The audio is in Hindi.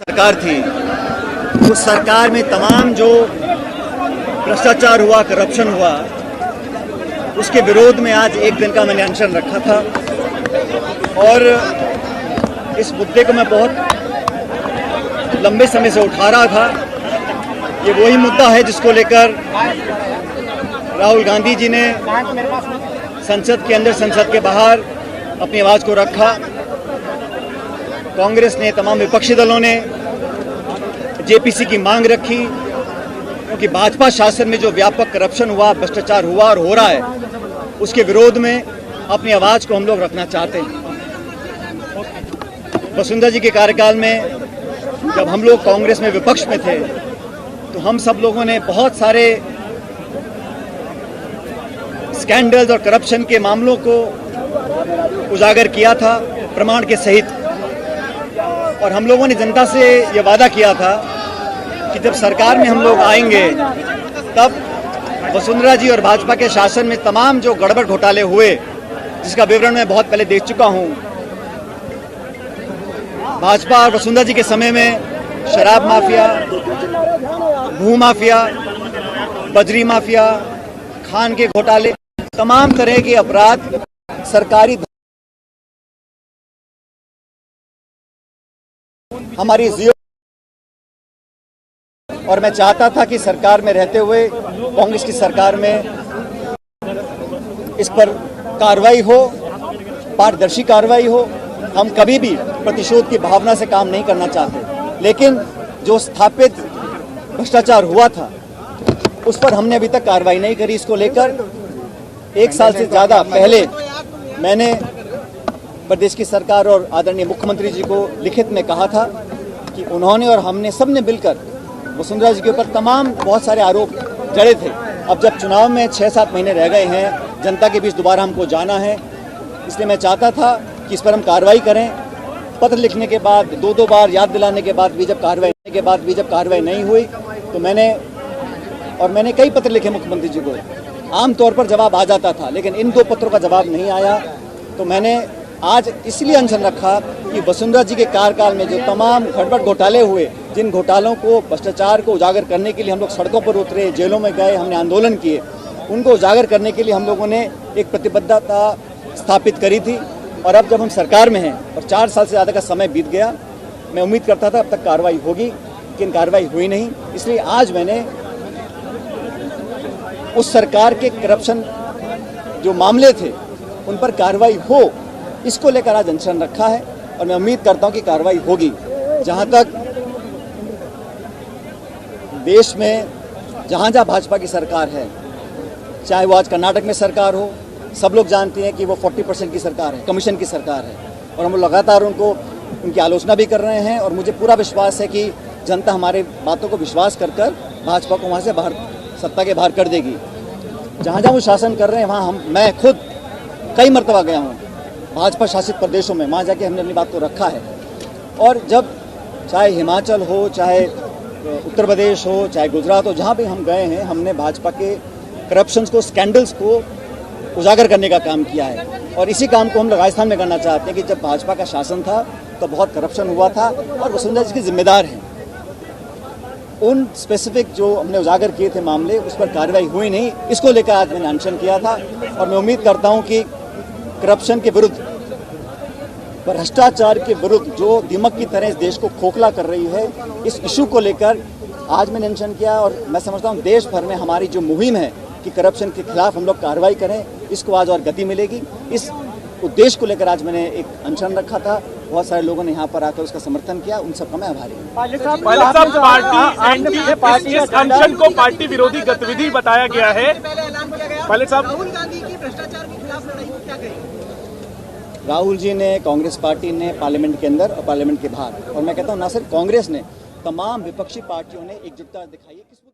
सरकार थी उस सरकार में तमाम जो भ्रष्टाचार हुआ, करप्शन हुआ, उसके विरोध में आज एक दिन का मैंने अनशन रखा था। और इस मुद्दे को मैं बहुत लंबे समय से उठा रहा था। ये वही मुद्दा है जिसको लेकर राहुल गांधी जी ने संसद के अंदर, संसद के बाहर अपनी आवाज़ को रखा। कांग्रेस ने, तमाम विपक्षी दलों ने जेपीसी की मांग रखी, क्योंकि भाजपा शासन में जो व्यापक करप्शन हुआ, भ्रष्टाचार हुआ और हो रहा है, उसके विरोध में अपनी आवाज़ को हम लोग रखना चाहते हैं। वसुंधरा जी के कार्यकाल में जब हम लोग कांग्रेस में विपक्ष में थे तो हम सब लोगों ने बहुत सारे स्कैंडल्स और करप्शन के मामलों को उजागर किया था, प्रमाण के सहित। और हम लोगों ने जनता से ये वादा किया था कि जब सरकार में हम लोग आएंगे तब वसुंधरा जी और भाजपा के शासन में तमाम जो गड़बड़ घोटाले हुए, जिसका विवरण मैं बहुत पहले देख चुका हूं। भाजपा और वसुंधरा जी के समय में शराब माफिया, भू माफिया, बजरी माफिया, खान के घोटाले, तमाम तरह के अपराध सरकारी हमारी जियो। और मैं चाहता था कि सरकार में रहते हुए, कांग्रेस की सरकार में इस पर कार्रवाई हो, पारदर्शी कार्रवाई हो। हम कभी भी प्रतिशोध की भावना से काम नहीं करना चाहते, लेकिन जो स्थापित भ्रष्टाचार हुआ था उस पर हमने अभी तक कार्रवाई नहीं करी। इसको लेकर 1 साल से ज़्यादा पहले मैंने प्रदेश की सरकार और आदरणीय मुख्यमंत्री जी को लिखित में कहा था कि उन्होंने और हमने सबने मिलकर वसुंधरा जी के ऊपर तमाम बहुत सारे आरोप जड़े थे। अब जब चुनाव में 6-7 महीने रह गए हैं, जनता के बीच दोबारा हमको जाना है, इसलिए मैं चाहता था कि इस पर हम कार्रवाई करें। पत्र लिखने के बाद, 2 बार याद दिलाने के बाद भी जब कार्रवाई नहीं हुई तो मैंने कई पत्र लिखे मुख्यमंत्री जी को। आमतौर पर जवाब आ जाता था, लेकिन इन 2 पत्रों का जवाब नहीं आया। तो मैंने आज इसलिए अनशन रखा कि वसुंधरा जी के कार्यकाल में जो तमाम गड़बड़ घोटाले हुए, जिन घोटालों को, भ्रष्टाचार को उजागर करने के लिए हम लोग सड़कों पर उतरे, जेलों में गए, हमने आंदोलन किए, उनको उजागर करने के लिए हम लोगों ने एक प्रतिबद्धता स्थापित करी थी। और अब जब हम सरकार में हैं और 4 साल से ज़्यादा का समय बीत गया, मैं उम्मीद करता था अब तक कार्रवाई होगी, लेकिन कार्रवाई हुई नहीं। इसलिए आज मैंने उस सरकार के करप्शन जो मामले थे उन पर कार्रवाई हो, इसको लेकर आज अनशन रखा है। और मैं उम्मीद करता हूं कि कार्रवाई होगी। जहां तक देश में जहां भाजपा की सरकार है, चाहे वो आज कर्नाटक में सरकार हो, सब लोग जानते हैं कि वो 40% की सरकार है, कमीशन की सरकार है। और हम लोग लगातार उनकी आलोचना भी कर रहे हैं। और मुझे पूरा विश्वास है कि जनता हमारे बातों को विश्वास कर भाजपा को वहाँ से बाहर, सत्ता के बाहर कर देगी। जहाँ वो शासन कर रहे हैं वहाँ मैं खुद कई मरतबा गया हूँ भाजपा शासित प्रदेशों में, वहाँ जाके हमने अपनी बात को रखा है। और जब चाहे हिमाचल हो, चाहे उत्तर प्रदेश हो, चाहे गुजरात हो, जहाँ भी हम गए हैं, हमने भाजपा के करप्शंस को, स्कैंडल्स को उजागर करने का काम किया है। और इसी काम को हम लोग राजस्थान में करना चाहते हैं कि जब भाजपा का शासन था तो बहुत करप्शन हुआ था और वसुंधरा जी के जिम्मेदार हैं। उन स्पेसिफिक जो हमने उजागर किए थे मामले, उस पर कार्रवाई हुई नहीं। इसको लेकर आज मैंने अनशन किया था। और मैं उम्मीद करता हूं कि करप्शन के विरुद्ध, भ्रष्टाचार के विरुद्ध जो दीमक की तरह इस देश को खोखला कर रही है, इस इशू को लेकर आज मैंने अनशन किया। और मैं समझता हूं देश भर में हमारी जो मुहिम है कि करप्शन के खिलाफ हम लोग कार्रवाई करें, इसको आज और गति मिलेगी। इस उद्देश्य को लेकर आज मैंने एक अनशन रखा था। बहुत सारे लोगों ने यहाँ पर आकर उसका समर्थन किया, उन सबका मैं आभारी हूँ। पार्टी इस अनशन को पार्टी विरोधी गतिविधि बताया गया है। पायलट साहब, राहुल गांधी की भ्रष्टाचार के खिलाफ लड़ाई को क्या कहेंगे? राहुल जी ने, कांग्रेस पार्टी ने पार्लियामेंट के अंदर और पार्लियामेंट के बाहर, और मैं कहता हूँ ना सिर्फ कांग्रेस ने, तमाम विपक्षी पार्टियों ने एकजुटता दिखाई है।